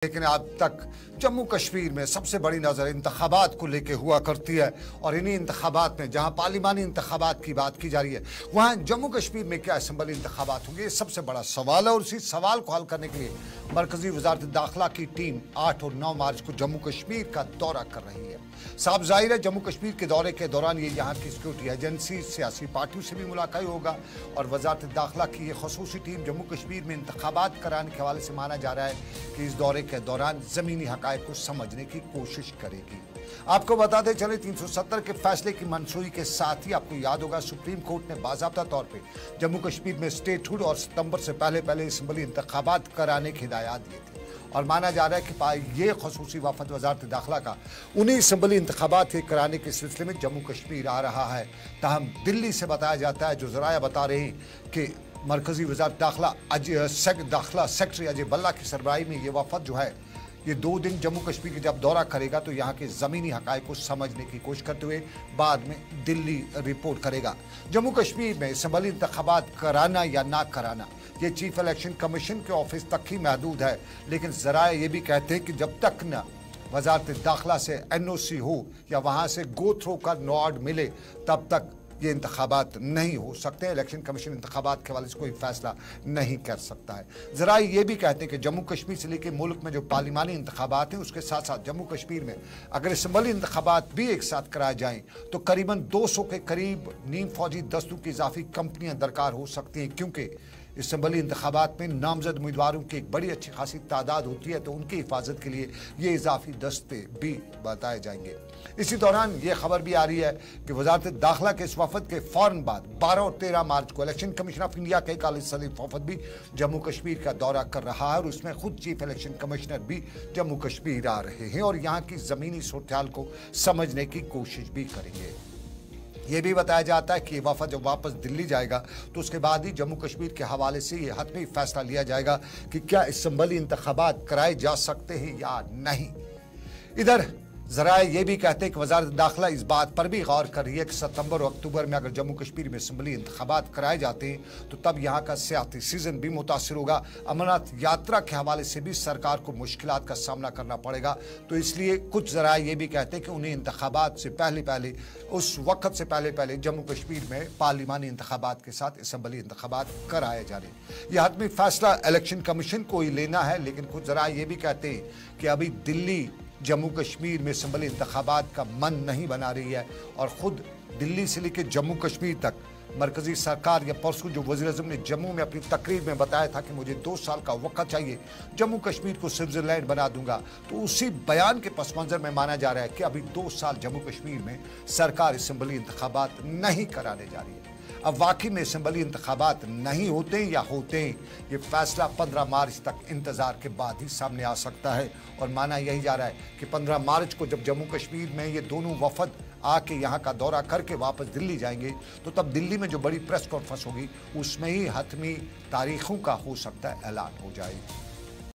लेकिन अब तक जम्मू कश्मीर में सबसे बड़ी नज़र इंतखाबात को लेके हुआ करती है और इन्हीं इंतखाबात में जहां पार्लिमानी इंतखाबात की बात की जा रही है वहां जम्मू कश्मीर में क्या असम्बली इंतखाबात होंगे, ये सबसे बड़ा सवाल है। और इसी सवाल को हल करने के लिए मरकजी वजारत दाखिला की टीम 8 और 9 मार्च को जम्मू कश्मीर का दौरा कर रही है। साफ जाहिर है जम्मू कश्मीर के दौरे के दौरान ये यहाँ की सिक्योरिटी एजेंसी, सियासी पार्टियों से भी मुलाकात होगा और वजारत दाखिला की ये खसूसी टीम जम्मू कश्मीर में इंतखाबात कराने के हवाले से माना जा रहा है कि इस दौरे के दौरान जमीनी हकायक को समझने की कोशिश करेगी। आपको बताते चले 370 के फैसले की मंजूरी के साथ ही आपको याद होगा सुप्रीम कोर्ट ने बाज़ाब्ता तौर पे जम्मू कश्मीर में स्टेटहुड और सितंबर से पहले असम्बली इंतखाबात कराने की हिदायत दी थी और माना जा रहा है कि ये खसूसी वफद वजारत दाखिला का उन्हीं असम्बली इंतखाबात के कराने के सिलसिले में जम्मू कश्मीर आ रहा है। ताहम दिल्ली से बताया जाता है, जो ज़राया बता रहे हैं कि मरकजी वजारत दाखिला सेक्रेटरी अजय भल्ला की सरबराही में ये वफद जो है ये 2 दिन जम्मू कश्मीर के जब दौरा करेगा तो यहाँ के ज़मीनी हकायक को समझने की कोशिश करते हुए बाद में दिल्ली रिपोर्ट करेगा। जम्मू कश्मीर में असम्बली इंतखाबात कराना या ना कराना ये चीफ इलेक्शन कमीशन के ऑफिस तक ही महदूद है, लेकिन ज़राए ये भी कहते हैं कि जब तक न वजारत दाखिला से NOC हो या वहाँ से गो थ्रो का नॉड मिले तब तक ये इंतखाबात नहीं हो सकते। इलेक्शन कमीशन इंतखाबात के हवाले से कोई फैसला नहीं कर सकता है। ज़रा ये भी कहते हैं कि जम्मू कश्मीर से लेकर मुल्क में जो पार्लिमानी इंतखाबात हैं उसके साथ साथ जम्मू कश्मीर में अगर असम्बली इंतखाबात भी एक साथ कराए जाएँ तो करीबन 200 के करीब नीम फौजी दस्तों की इजाफी कंपनियाँ दरकार हो सकती हैं, क्योंकि असम्बली इंतखाबात में नामजद उम्मीदवारों की एक बड़ी अच्छी खासी तादाद होती है, तो उनकी हिफाजत के लिए ये इजाफी दस्ते भी बताए जाएंगे। इसी दौरान ये खबर भी आ रही है कि वजारत दाखिला के इस वफद के फ़ौरन बाद 12 और 13 मार्च को इलेक्शन कमीशन ऑफ इंडिया के एक आला सदर वफद भी जम्मू कश्मीर का दौरा कर रहा है और उसमें खुद चीफ इलेक्शन कमिश्नर भी जम्मू कश्मीर आ रहे हैं और यहाँ की ज़मीनी सूरत-ए-हाल को समझने की कोशिश भी करेंगे। ये भी बताया जाता है कि ये वफद जब वापस दिल्ली जाएगा तो उसके बाद ही जम्मू कश्मीर के हवाले से ये हतमी फैसला लिया जाएगा कि क्या असम्बली इंतखाबात कराए जा सकते हैं या नहीं। इधर ज़राए ये भी कहते हैं कि वजारत दाखिला इस बात पर भी गौर कर रही है कि सितंबर और अक्टूबर में अगर जम्मू कश्मीर में असम्बली इंतखाबात कराए जाते हैं तो तब यहाँ का सियासी सीज़न भी मुतासिर होगा। अमरनाथ यात्रा के हवाले से भी सरकार को मुश्किलात का सामना करना पड़ेगा, तो इसलिए कुछ ज़राए ये भी कहते हैं कि उन्हें इंतखाबात से पहले उस वक़्त से पहले जम्मू कश्मीर में पार्लिमानी इंतखाबात के साथ असम्बली इंतखाबात कराए जा रहे। यह हतमी फैसला इलेक्शन कमीशन को ही लेना है, लेकिन कुछ ज़राए ये भी कहते हैं कि अभी दिल्ली जम्मू कश्मीर में असम्बली इंतखाबात का मन नहीं बना रही है और ख़ुद दिल्ली से लेकर जम्मू कश्मीर तक मरकज़ी सरकार या परसों जो वज़ीर-ए-आज़म ने जम्मू में अपनी तकरीर में बताया था कि मुझे 2 साल का वक़्त चाहिए, जम्मू कश्मीर को स्विट्ज़रलैंड बना दूंगा, तो उसी बयान के पस मंज़र में माना जा रहा है कि अभी 2 साल जम्मू कश्मीर में सरकार असम्बली इंतखाबात नहीं कराने जा रही है। अब वाकई में असम्बली इंतखाबात नहीं होते हैं या होते हैं, ये फैसला 15 मार्च तक इंतज़ार के बाद ही सामने आ सकता है और माना यही जा रहा है कि 15 मार्च को जब जम्मू कश्मीर में ये दोनों वफद आके यहाँ का दौरा करके वापस दिल्ली जाएंगे तो तब दिल्ली में जो बड़ी प्रेस कॉन्फ्रेंस होगी उसमें ही हतमी तारीखों का हो सकता है ऐलान हो जाए।